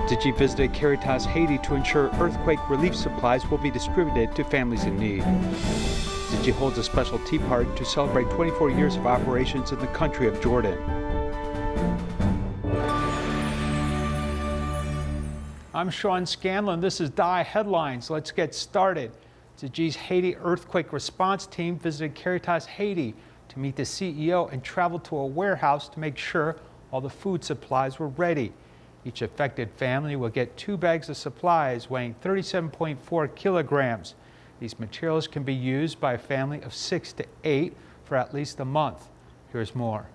Tzu Chi visited Caritas Haiti to ensure earthquake relief supplies will be distributed to families in need. Tzu Chi holds a special tea party to celebrate 24 years of operations in the country of Jordan. I'm Sean Scanlan. This is DaAi Headlines. Let's get started. Tzu Chi's Haiti earthquake response team visited Caritas Haiti to meet the CEO and traveled to a warehouse to make sure all the food supplies were ready. Each affected family will get 2 bags of supplies weighing 37.4 kilograms. These materials can be used by a family of 6 to 8 for at least a month. Here's more.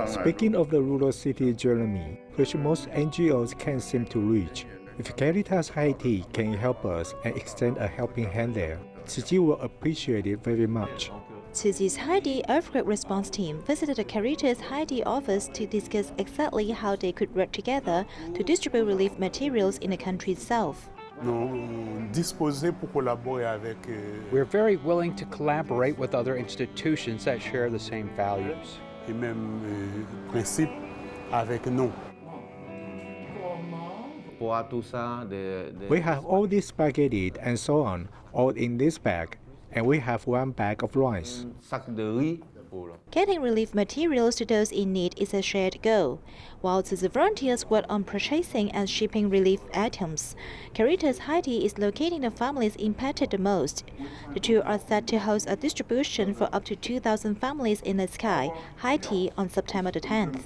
Speaking of the rural city Jeremy, which most NGOs can't seem to reach, if Caritas Haiti can help us and extend a helping hand there, Tzu Chi will appreciate it very much. Tzu Chi's Haiti earthquake response team visited the Caritas Haiti office to discuss exactly how they could work together to distribute relief materials in the country's south. We're very willing to collaborate with other institutions that share the same values. We have all this spaghetti and so on, all in this bag, and we have 1 bag of rice. Getting relief materials to those in need is a shared goal. While the volunteers work on purchasing and shipping relief items, Caritas Haiti is locating the families impacted the most. The two are set to host a distribution for up to 2,000 families in the sky, Haiti, on September the 10th.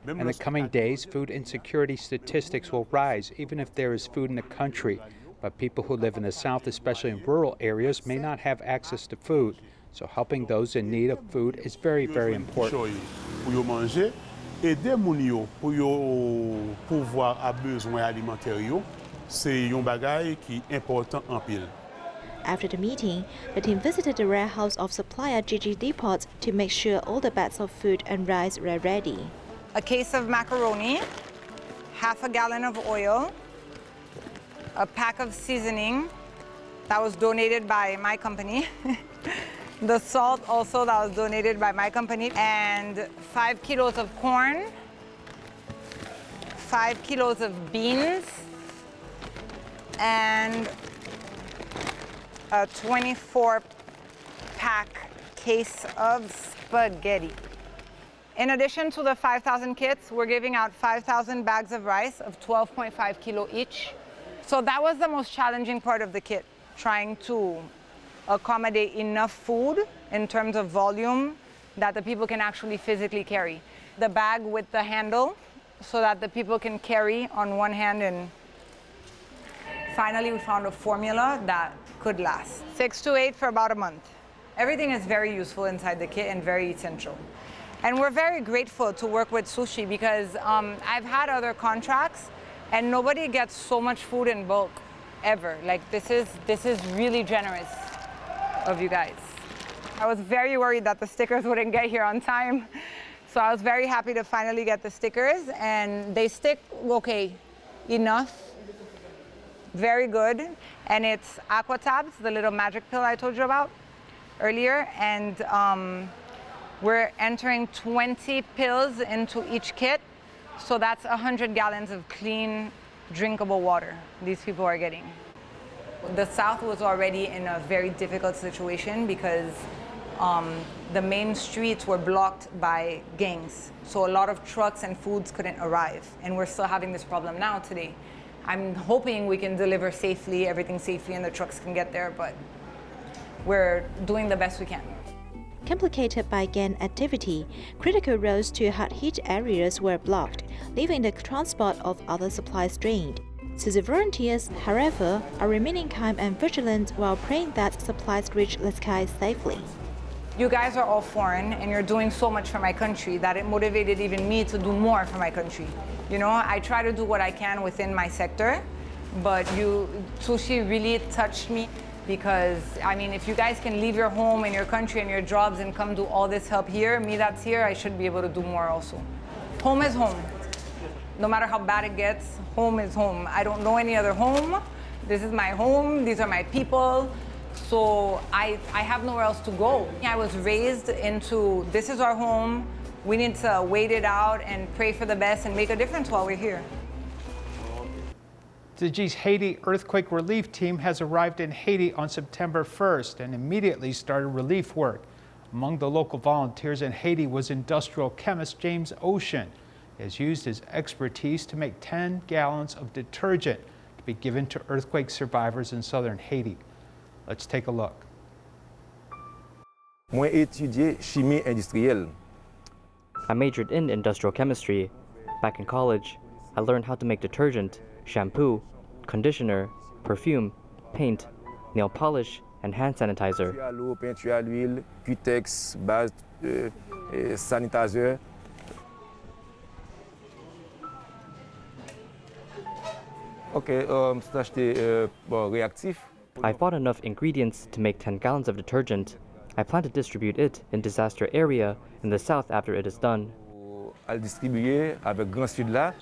In the coming days, food insecurity statistics will rise even if there is food in the country. But people who live in the South, especially in rural areas, may not have access to food. So helping those in need of food is very, very important. After the meeting, the team visited the warehouse of supplier Gigi Depot to make sure all the bags of food and rice were ready. A case of macaroni, half a gallon of oil, a pack of seasoning that was donated by my company, the salt also that was donated by my company, and 5 kilos of corn, 5 kilos of beans, and a 24-pack case of spaghetti. In addition to the 5,000 kits, we're giving out 5,000 bags of rice of 12.5 kilo each. So that was the most challenging part of the kit, trying to accommodate enough food in terms of volume that the people can actually physically carry. The bag with the handle so that the people can carry on one hand, and finally we found a formula that could last 6 to 8 for about a month. Everything is very useful inside the kit and very essential. And we're very grateful to work with Tzu Chi because I've had other contracts and nobody gets so much food in bulk ever. Like this is really generous of you guys. I was very worried that the stickers wouldn't get here on time. So I was very happy to finally get the stickers, and they stick okay enough. Very good. And it's Aqua Tabs, the little magic pill I told you about earlier. And we're entering 20 pills into each kit. So that's 100 gallons of clean, drinkable water these people are getting. The South was already in a very difficult situation because the main streets were blocked by gangs. So a lot of trucks and foods couldn't arrive. And we're still having this problem now today. I'm hoping we can deliver safely, everything safely, and the trucks can get there, but we're doing the best we can. Complicated by gang activity, critical roads to hard-hit areas were blocked, leaving the transport of other supplies strained. So the volunteers, however, are remaining calm and vigilant while praying that supplies reach the sky safely. You guys are all foreign, and you're doing so much for my country that it motivated even me to do more for my country. You know, I try to do what I can within my sector, but Tzu Chi really touched me because, I mean, if you guys can leave your home and your country and your jobs and come do all this help here, me that's here, I should be able to do more also. Home is home. No matter how bad it gets, home is home. I don't know any other home. This is my home. These are my people. So I have nowhere else to go. I was raised into, this is our home. We need to wait it out and pray for the best and make a difference while we're here. Tzu Chi's Haiti earthquake relief team has arrived in Haiti on September 1st and immediately started relief work. Among the local volunteers in Haiti was industrial chemist James Ocean. He has used his expertise to make 10 gallons of detergent to be given to earthquake survivors in southern Haiti. Let's take a look. Moi étudié chimie industrielle. I majored in industrial chemistry. Back in college, I learned how to make detergent, shampoo, conditioner, perfume, paint, nail polish, and hand sanitizer. Peinture à l'eau, peinture à l'huile, cutex, base, sanitizer. Ok, c'est acheté réactif. I bought enough ingredients to make 10 gallons of detergent. I plan to distribute it in disaster area in the south after it is done. À le distribuer avec Grand Sud là.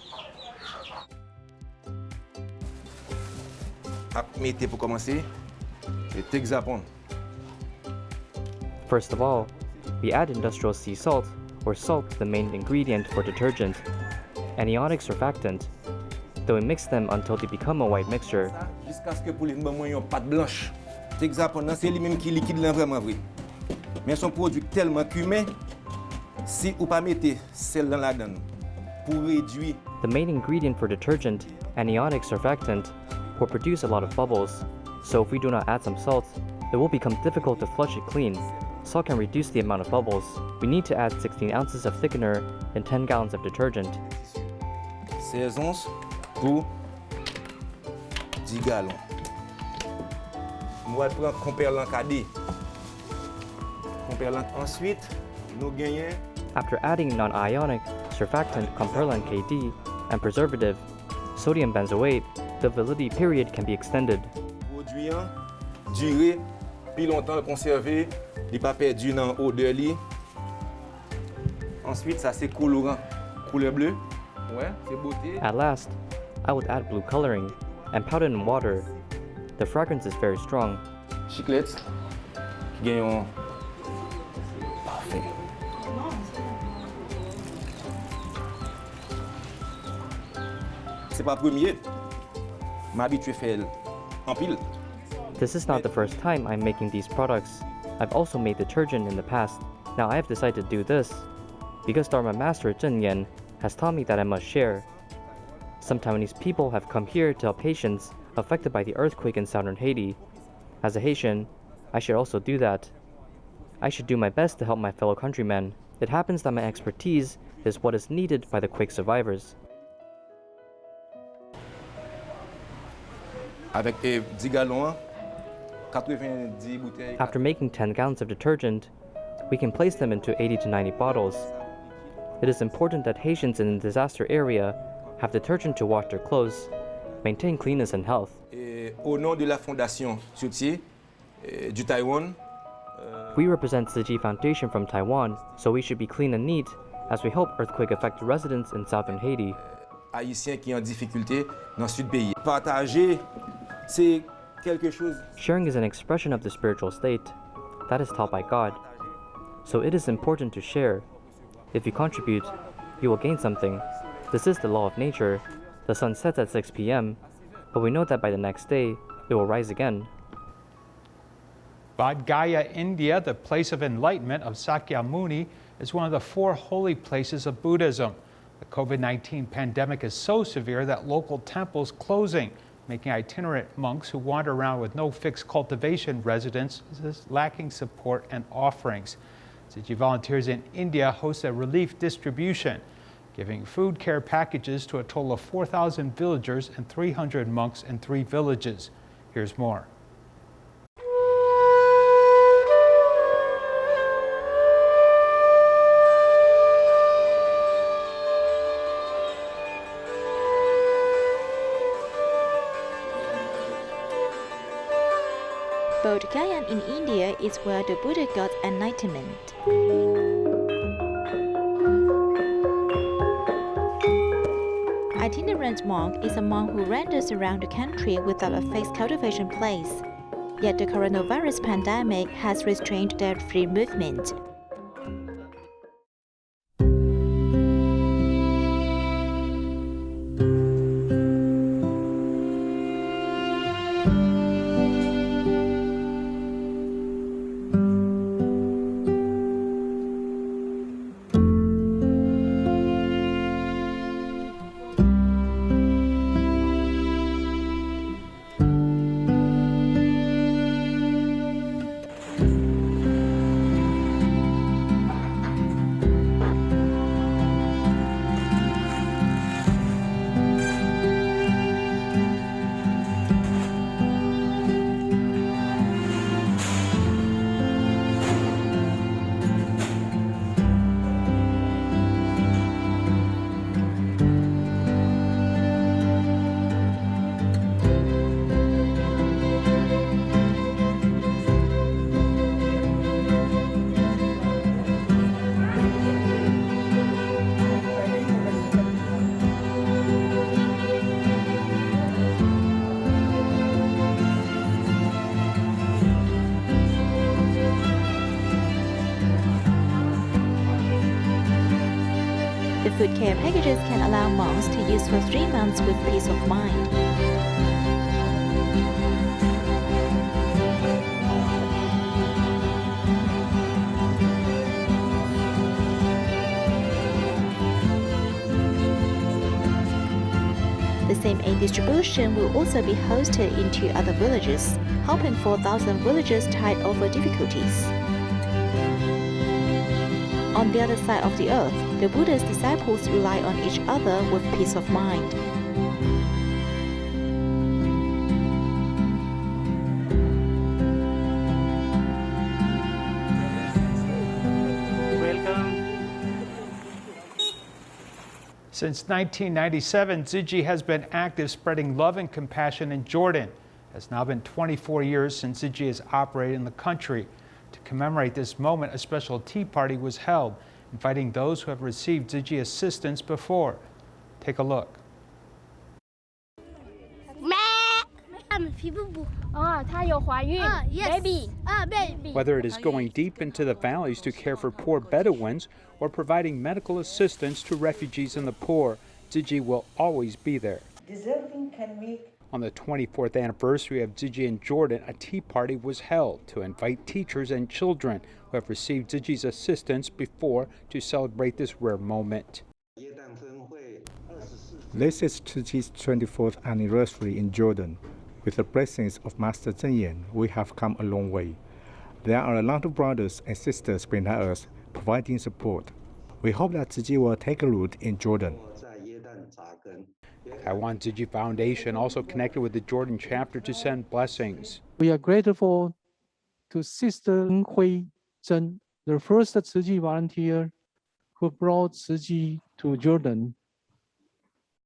À mettre pour commencer, et Texapon. First of all, we add industrial sea salt, or salt, the main ingredient for detergent, anionic surfactant. Then we mix them until they become a white mixture. Jusqu'à ce que pour les moments une pâte blanche. Texapon c'est lui même qui liquide là vraiment vrai. Mais son produit tellement cumé, si ou pas mettre sel dans la donne pour réduire. The main ingredient for detergent, anionic surfactant, will produce a lot of bubbles. So if we do not add some salt, it will become difficult to flush it clean. Salt can reduce the amount of bubbles. We need to add 16 ounces of thickener in 10 gallons of detergent. 16 onces pour 10 gallons. Nous allons prendre comperlant cadet. Comperlant ensuite, nous gagnons. After adding non-ionic, surfactant, comperlant KD, and preservative, sodium benzoate, the validity period can be extended. Produit durer plus longtemps conservé, il pas perdu dans odeur li. Ensuite, ça c'est colorant, couleur bleue. Ouais, c'est beauté. At last, I would add blue coloring and powder it in water. The fragrance is very strong. Chiclette qui gagne parfait. C'est pas premier. M'habitué faire en pile. This is not the first time I'm making these products. I've also made detergent in the past. Now I have decided to do this because Dharma Master Zhen Yan has taught me that I must share. Some Taiwanese people have come here to help Haitians affected by the earthquake in southern Haiti. As a Haitian, I should also do that. I should do my best to help my fellow countrymen. It happens that my expertise is what is needed by the quake survivors. Avec 10 gallons, 90 bouteilles. After making 10 gallons of detergent, we can place them into 80 to 90 bottles. It is important that Haitians in the disaster area have detergent to wash their clothes, maintain cleanness and health. Au nom de la Fondation Tzu Chi du Taïwan, We represent Tzu Chi Foundation from Taiwan, so we should be clean and neat as we help earthquake-affected residents in southern Haiti. Haïtiens qui ont difficulté dans le sud pays. Partager, c'est quelque chose. Sharing is an expression of the spiritual state. That is taught by God. So it is important to share. If you contribute, you will gain something. This is the law of nature. The sun sets at 6 p.m., but we know that by the next day, it will rise again. Bodh Gaya, India, the place of enlightenment of Sakyamuni, is one of the 4 holy places of Buddhism. The COVID-19 pandemic is so severe that local temples closing, making itinerant monks who wander around with no fixed cultivation residences lacking support and offerings. Tzu Chi volunteers in India host a relief distribution, giving food care packages to a total of 4,000 villagers and 300 monks in 3 villages. Here's more. Bodh Gaya in India is where the Buddha got enlightenment. Itinerant monk is a monk who wanders around the country without a fixed cultivation place. Yet the coronavirus pandemic has restrained their free movement. The food care packages can allow moms to use for 3 months with peace of mind. The same aid distribution will also be hosted in 2 other villages, helping 4,000 villagers tide over difficulties. On the other side of the earth, the Buddha's disciples rely on each other with peace of mind. Since 1997, Tzu Chi has been active spreading love and compassion in Jordan. It has now been 24 years since Tzu Chi has operated in the country. To commemorate this moment, a special tea party was held, inviting those who have received Tzu Chi assistance before. Take a look. Whether it is going deep into the valleys to care for poor Bedouins or providing medical assistance to refugees and the poor, Tzu Chi will always be there. On the 24th anniversary of Tzu Chi in Jordan, a tea party was held to invite teachers and children who have received Tzu Chi's assistance before to celebrate this rare moment. This is Tzu Chi's 24th anniversary in Jordan. With the blessings of Master Zhen Yan, we have come a long way. There are a lot of brothers and sisters behind us providing support. We hope that Tzu Chi will take root in Jordan. Taiwan Tzu Chi Foundation also connected with the Jordan chapter to send blessings. We are grateful to Sister Hui Zhen, the first Tzu Chi volunteer who brought Tzu Chi to Jordan.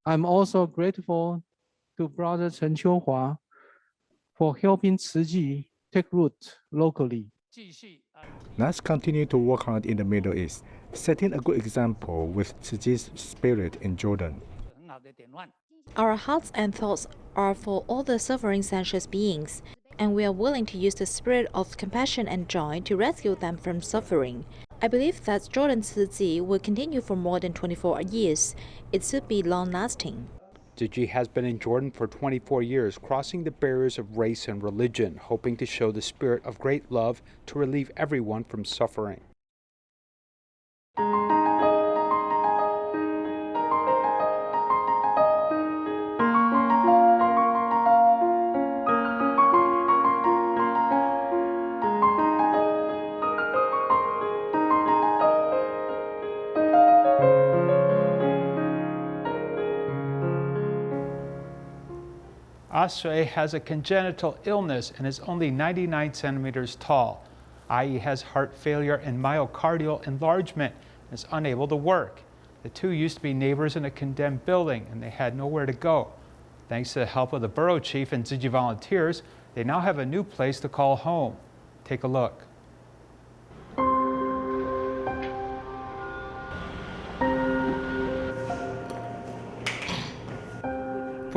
I'm also grateful to Brother Chen Qiuhua for helping Tzu Chi take root locally. Let's continue to work hard in the Middle East, setting a good example with Tzu Chi's spirit in Jordan. Our hearts and thoughts are for all the suffering sensuous beings, and we are willing to use the spirit of compassion and joy to rescue them from suffering. I believe that Jordan Tzu Chi will continue for more than 24 years. It should be long-lasting. Tzu Chi has been in Jordan for 24 years, crossing the barriers of race and religion, hoping to show the spirit of great love to relieve everyone from suffering. Ashe has a congenital illness and is only 99 centimeters tall. Ai has heart failure and myocardial enlargement and is unable to work. The two used to be neighbors in a condemned building and they had nowhere to go. Thanks to the help of the borough chief and Tzu Chi volunteers, they now have a new place to call home. Take a look.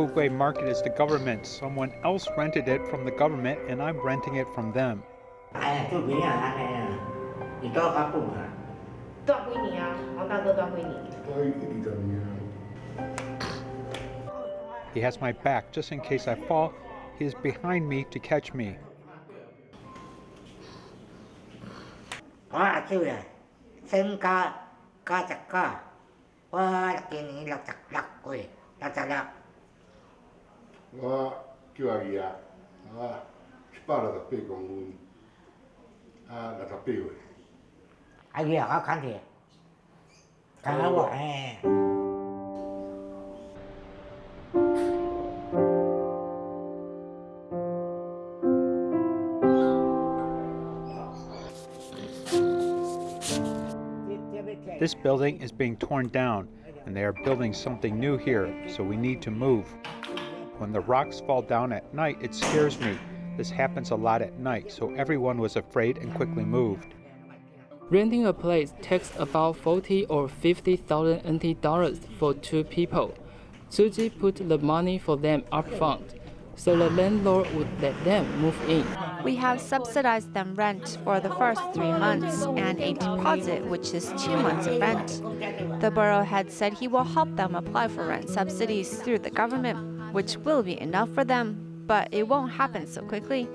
Fugway Market is the government. Someone else rented it from the government, and I'm renting it from them. He has my back just in case I fall. He is behind me to catch me. This building is being torn down, and they are building something new here, so we need to move. When the rocks fall down at night, it scares me. This happens a lot at night, so everyone was afraid and quickly moved. Renting a place takes about 40 or 50,000 NT dollars for 2 people. Tzu Chi put the money for them up front, so the landlord would let them move in. We have subsidized them rent for the first 3 months and a deposit, which is 2 months of rent. The borough head said he will help them apply for rent subsidies through the government, which will be enough for them, but it won't happen so quickly.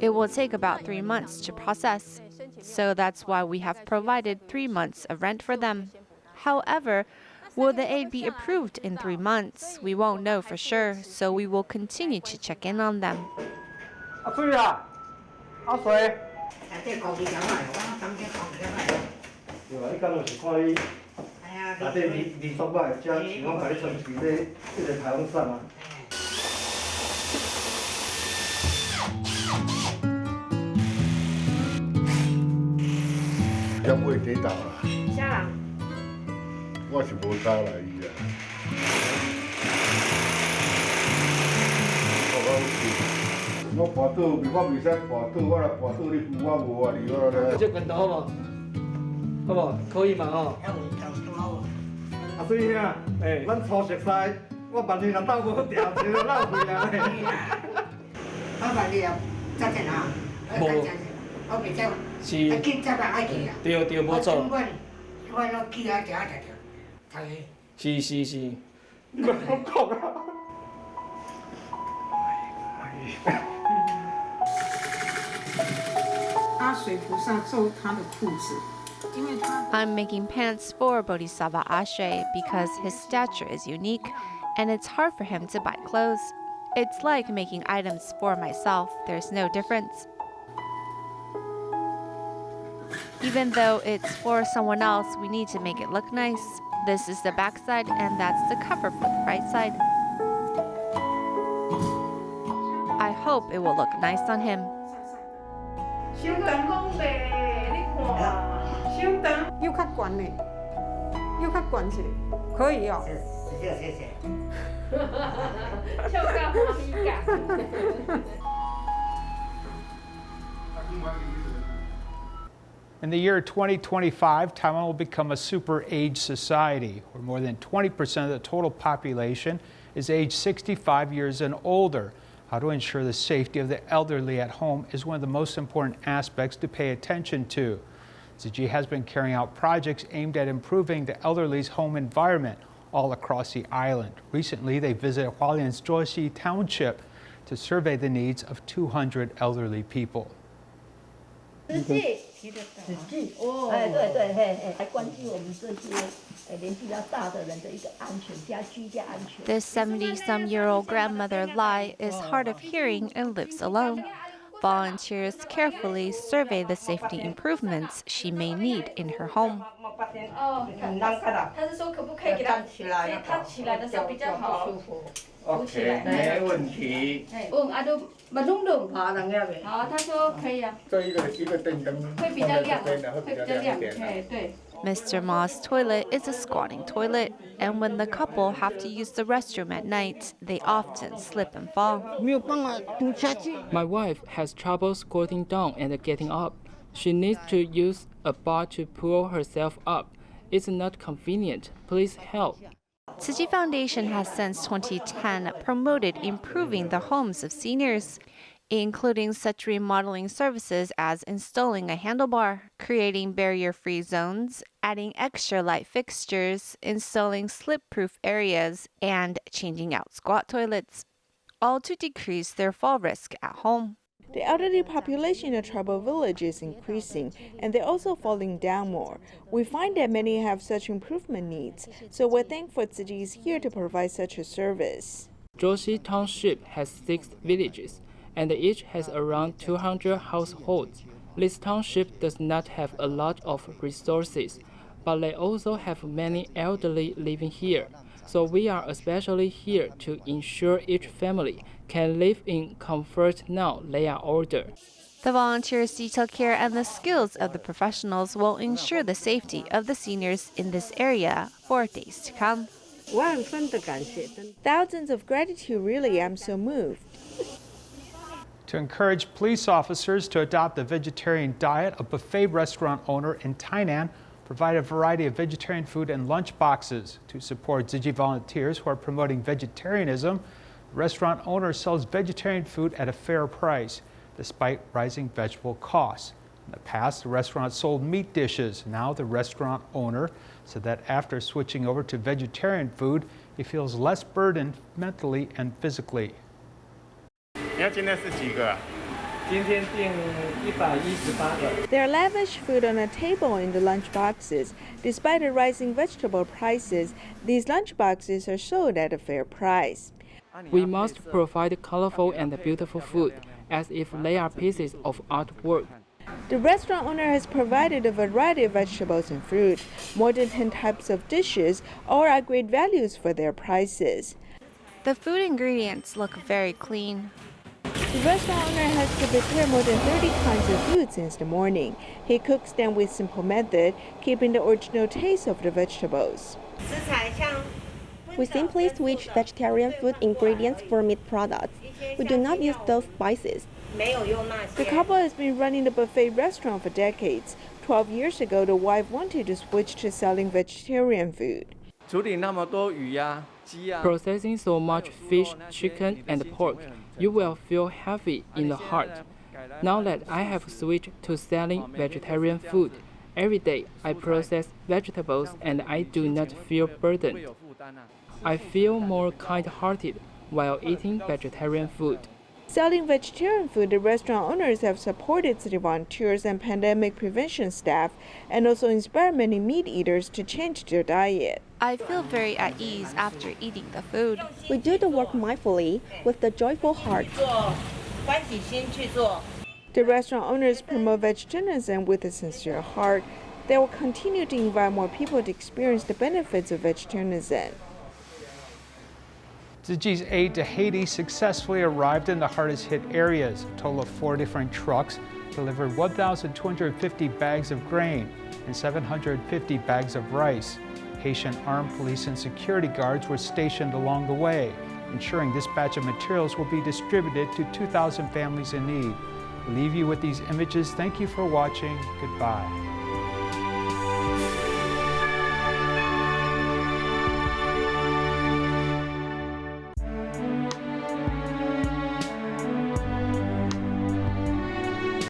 It will take about 3 months to process. So that's why we have provided 3 months of rent for them. However, will the aid be approved in 3 months? We won't know for sure, so we will continue to check in on them. I'm making pants for Bodhisattva Ashe because his stature is unique and it's hard for him to buy clothes. It's like making items for myself. There's no difference. Even though it's for someone else, we need to make it look nice. This is the back side and that's the cover for the right side. I hope it will look nice on him. In the year 2025, Taiwan will become a super-age society, where more than 20% of the total population is aged 65 years and older. How to ensure the safety of the elderly at home is one of the most important aspects to pay attention to. Tzu Chi has been carrying out projects aimed at improving the elderly's home environment all across the island. Recently, they visited Hualien's Zhuoxi Township to survey the needs of 200 elderly people. This 70-some-year-old grandmother Lai is hard of hearing and lives alone. Volunteers carefully survey the safety improvements she may need in her home. Mr. Ma's toilet is a squatting toilet, and when the couple have to use the restroom at night, they often slip and fall. My wife has trouble squatting down and getting up. She needs to use a bar to pull herself up. It's not convenient. Please help. Tzu Chi Foundation has since 2010 promoted improving the homes of seniors, including such remodeling services as installing a handlebar, creating barrier-free zones, adding extra light fixtures, installing slip-proof areas, and changing out squat toilets, all to decrease their fall risk at home. The elderly population in the tribal village is increasing, and they're also falling down more. We find that many have such improvement needs, so we're thankful Tzu Chi is here to provide such a service. Joshi Township has 6 villages, and each has around 200 households. This township does not have a lot of resources, but they also have many elderly living here. So we are especially here to ensure each family can live in comfort now they are older. The volunteers' detailed care and the skills of the professionals will ensure the safety of the seniors in this area for days to come. Thousands of gratitude, really, I'm so moved. To encourage police officers to adopt a vegetarian diet, a buffet restaurant owner in Tainan provided a variety of vegetarian food and lunch boxes. To support Tzu Chi volunteers who are promoting vegetarianism, the restaurant owner sells vegetarian food at a fair price, despite rising vegetable costs. In the past, the restaurant sold meat dishes. Now the restaurant owner said that after switching over to vegetarian food, he feels less burdened mentally and physically. There are lavish food on a table in the lunch boxes. Despite the rising vegetable prices, these lunch boxes are sold at a fair price. We must provide colorful and beautiful food, as if they are pieces of artwork. The restaurant owner has provided a variety of vegetables and fruit. More than 10 types of dishes, all are great values for their prices. The food ingredients look very clean. The restaurant owner has to prepare more than 30 kinds of food since the morning. He cooks them with simple method, keeping the original taste of the vegetables. We simply switch vegetarian food ingredients for meat products. We do not use those spices. The couple has been running the buffet restaurant for decades. 12 years ago, the wife wanted to switch to selling vegetarian food. Processing so much fish, chicken, and pork, you will feel heavy in the heart. Now that I have switched to selling vegetarian food, every day I process vegetables and I do not feel burdened. I feel more kind-hearted while eating vegetarian food. Selling vegetarian food, the restaurant owners have supported city volunteers and pandemic prevention staff, and also inspired many meat eaters to change their diet. I feel very at ease after eating the food. We do the work mindfully with the joyful heart. The restaurant owners promote vegetarianism with a sincere heart. They will continue to invite more people to experience the benefits of vegetarianism. Tzu Chi's aid to Haiti successfully arrived in the hardest hit areas. A total of 4 different trucks delivered 1,250 bags of grain and 750 bags of rice. Haitian armed police and security guards were stationed along the way, ensuring this batch of materials will be distributed to 2,000 families in need. We leave you with these images. Thank you for watching. Goodbye.